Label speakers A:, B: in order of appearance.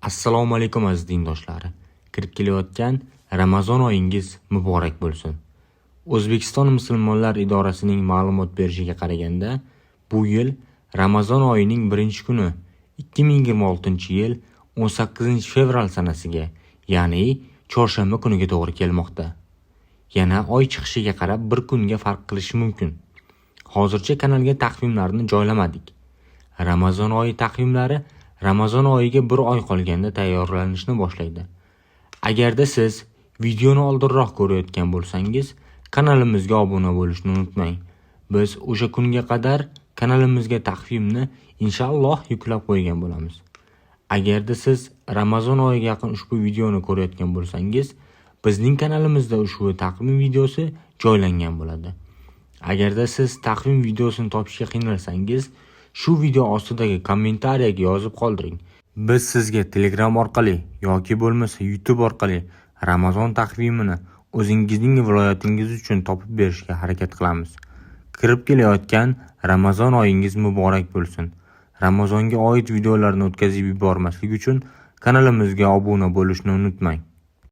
A: Assalomu alaykum aziz dindoshlar. Kirib kelayotgan Ramazon oyingiz muborak bo'lsin. O'zbekiston musulmonlar idorasining ma'lumot berishiga qaraganda, bu yil Ramazon oyining 1-kuni 2026-yil 18-fevral sanasiga, ya'ni chorshanba kuniga to'g'ri kelmoqda. Yana oy chiqishiga qarab bir kunga farq qilishi mumkin. Hozircha kanalga taqvimlarni joylamadik. Ramazon oyi taqvimlari Ramazon oyiga bir oy qolganda tayyorlanishni boshlaydi. Agarda siz videoni oldinroq ko'rayotgan bo'lsangiz, kanalimizga obuna bo'lishni unutmang. Biz o'sha kunga qadar kanalimizga taqvimni inshaalloh yuklab qo'ygan bo'lamiz. Agarda siz Ramazon oyiga yaqin ushbu videoni ko'rayotgan bo'lsangiz, bizning kanalimizda ushbu taqvim videosi joylangan bo'ladi. Agarda siz taqvim videosini topishga qiynalsangiz, shu video ostidagi kommentariyaga yozib qoldiring. Biz sizga Telegram orqali yoki bo'lmasa YouTube orqali Ramazon taqvimini o'zingizning viloyatingiz uchun topib berishga harakat qilamiz. Kirib kelayotgan Ramazon oyingiz muborak bo'lsin. Ramazonga oid videolarni o'tkazib yubormaslik uchun kanalimizga obuna bo'lishni unutmang.